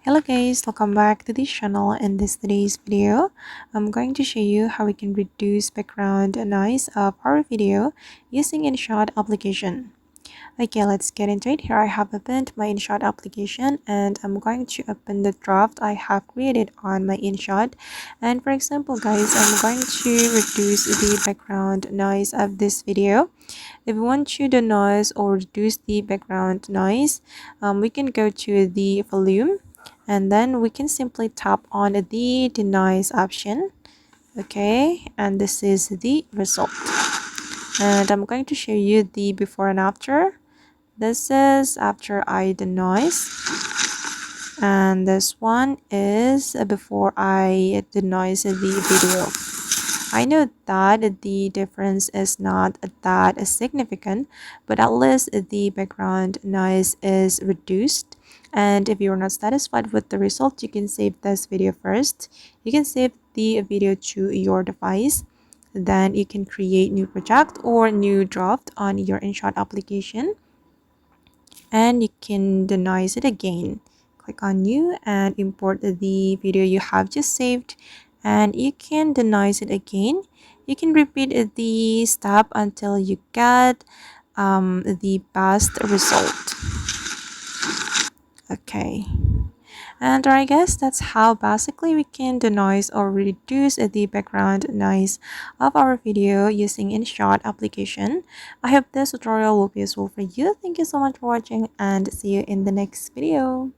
Hello guys, welcome back to this channel. In today's video, I'm going to show you how we can reduce background noise of our video using InShot application. Okay, let's get into it. Here I have opened my InShot application and I'm going to open the draft I have created on my InShot. And for example guys, I'm going to reduce the background noise of this video. If we want to the noise or reduce the background noise, we can go to the volume and then we can simply tap on the noise option. Okay, and this is the result. And I'm going to show you the before and after. This is after I denoise, and this one is before I denoise the video. I know that the difference is not that significant, but at least the background noise is reduced. And if you're not satisfied with the result, you can save this video first. You can save the video to your device. Then you can create new project or new draft on your InShot application. And you can denoise it again. Click on new and import the video you have just saved, and you can denoise it again. You can repeat the step until you get the best result. Okay, and I guess that's how basically we can denoise or reduce the background noise of our video using InShot application. I hope this tutorial will be useful for you. Thank you so much for watching and see you in the next video.